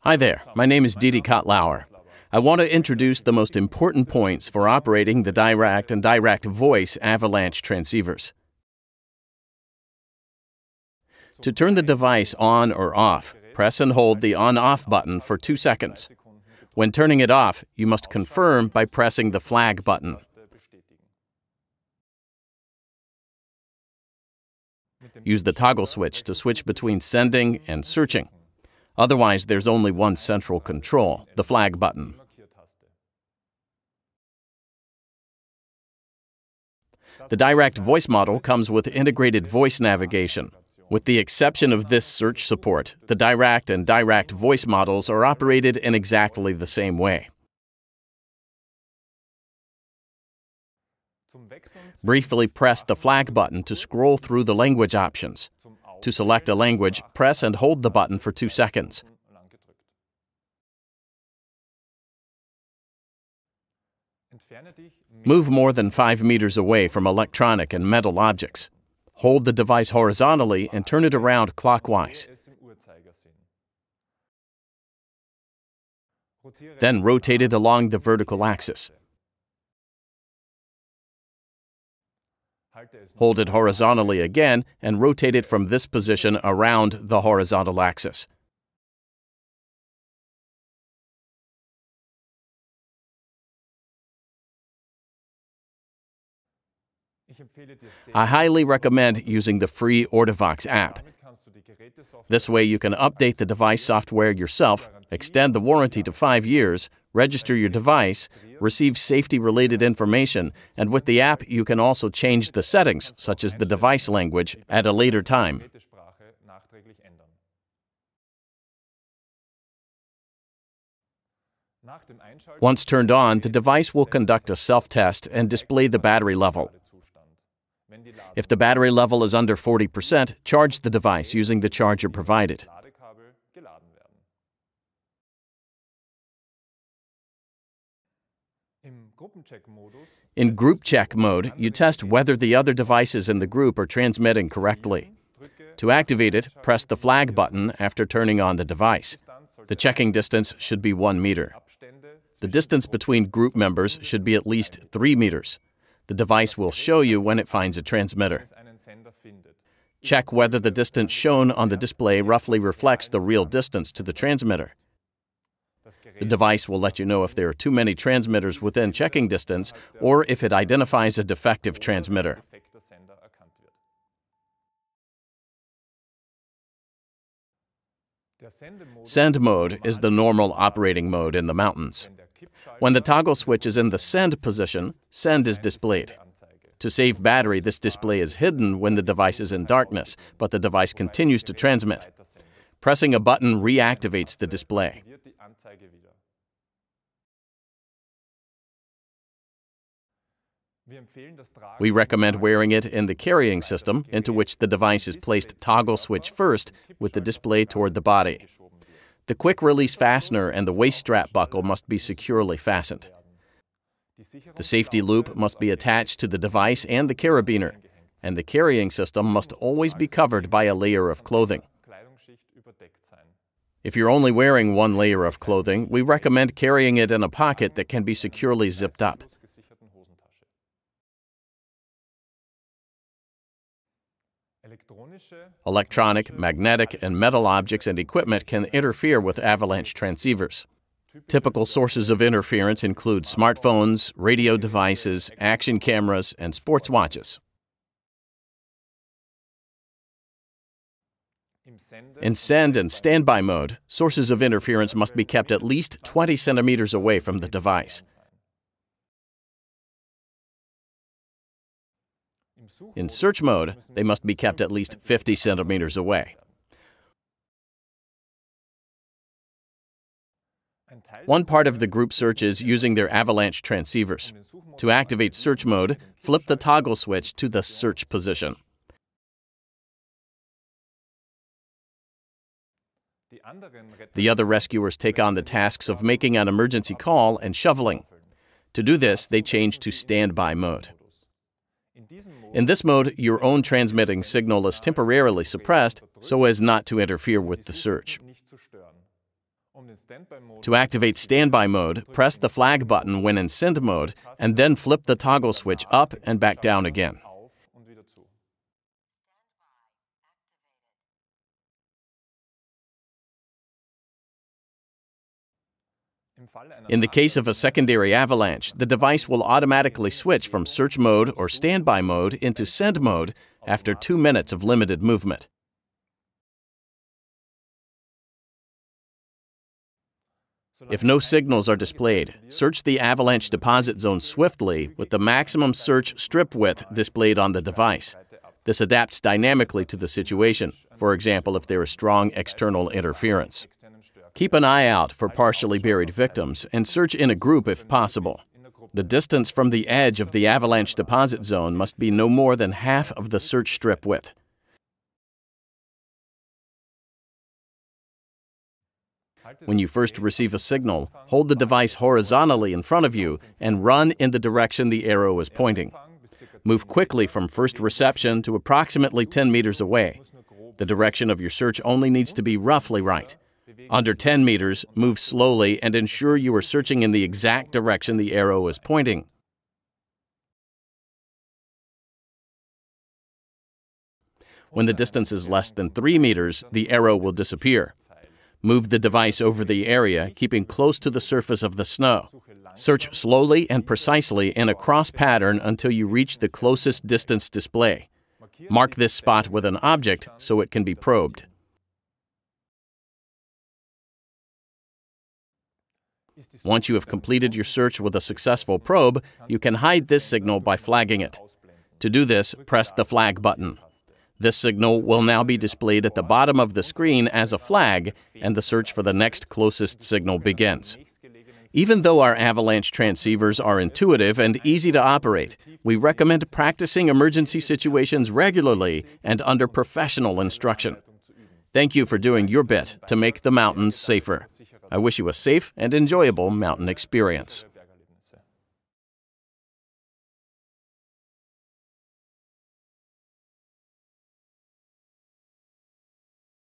Hi there, my name is Didi Kotlauer. I want to introduce the most important points for operating the DIRACT and DIRACT VOICE avalanche transceivers. To turn the device on or off, press and hold the on-off button for 2 seconds. When turning it off, you must confirm by pressing the flag button. Use the toggle switch to switch between sending and searching. Otherwise, there's only one central control, the flag button. The DIRACT voice model comes with integrated voice navigation. With the exception of this search support, the DIRACT and DIRACT voice models are operated in exactly the same way. Briefly press the flag button to scroll through the language options. To select a language, press and hold the button for 2 seconds. Move more than 5 meters away from electronic and metal objects. Hold the device horizontally and turn it around clockwise. Then rotate it along the vertical axis. Hold it horizontally again and rotate it from this position around the horizontal axis. I highly recommend using the free Ortovox app. This way you can update the device software yourself, extend the warranty to 5 years, register your device, receive safety-related information, and with the app you can also change the settings, such as the device language, at a later time. Once turned on, the device will conduct a self-test and display the battery level. If the battery level is under 40%, charge the device using the charger provided. In group check mode, you test whether the other devices in the group are transmitting correctly. To activate it, press the flag button after turning on the device. The checking distance should be 1 meter. The distance between group members should be at least 3 meters. The device will show you when it finds a transmitter. Check whether the distance shown on the display roughly reflects the real distance to the transmitter. The device will let you know if there are too many transmitters within checking distance or if it identifies a defective transmitter. Send mode is the normal operating mode in the mountains. When the toggle switch is in the send position, send is displayed. To save battery, this display is hidden when the device is in darkness, but the device continues to transmit. Pressing a button reactivates the display. We recommend wearing it in the carrying system, into which the device is placed toggle switch first, with the display toward the body. The quick-release fastener and the waist strap buckle must be securely fastened. The safety loop must be attached to the device and the carabiner, and the carrying system must always be covered by a layer of clothing. If you're only wearing one layer of clothing, we recommend carrying it in a pocket that can be securely zipped up. Electronic, magnetic, and metal objects and equipment can interfere with avalanche transceivers. Typical sources of interference include smartphones, radio devices, action cameras, and sports watches. In send and standby mode, sources of interference must be kept at least 20 centimeters away from the device. In search mode, they must be kept at least 50 centimeters away. One part of the group search is using their avalanche transceivers. To activate search mode, flip the toggle switch to the search position. The other rescuers take on the tasks of making an emergency call and shoveling. To do this, they change to standby mode. In this mode, your own transmitting signal is temporarily suppressed so as not to interfere with the search. To activate standby mode, press the flag button when in send mode, and then flip the toggle switch up and back down again. In the case of a secondary avalanche, the device will automatically switch from search mode or standby mode into send mode after 2 minutes of limited movement. If no signals are displayed, search the avalanche deposit zone swiftly with the maximum search strip width displayed on the device. This adapts dynamically to the situation, for example, if there is strong external interference. Keep an eye out for partially buried victims and search in a group if possible. The distance from the edge of the avalanche deposit zone must be no more than half of the search strip width. When you first receive a signal, hold the device horizontally in front of you and run in the direction the arrow is pointing. Move quickly from first reception to approximately 10 meters away. The direction of your search only needs to be roughly right. Under 10 meters, move slowly and ensure you are searching in the exact direction the arrow is pointing. When the distance is less than 3 meters, the arrow will disappear. Move the device over the area, keeping close to the surface of the snow. Search slowly and precisely in a cross pattern until you reach the closest distance display. Mark this spot with an object so it can be probed. Once you have completed your search with a successful probe, you can hide this signal by flagging it. To do this, press the flag button. This signal will now be displayed at the bottom of the screen as a flag, and the search for the next closest signal begins. Even though our avalanche transceivers are intuitive and easy to operate, we recommend practicing emergency situations regularly and under professional instruction. Thank you for doing your bit to make the mountains safer. I wish you a safe and enjoyable mountain experience.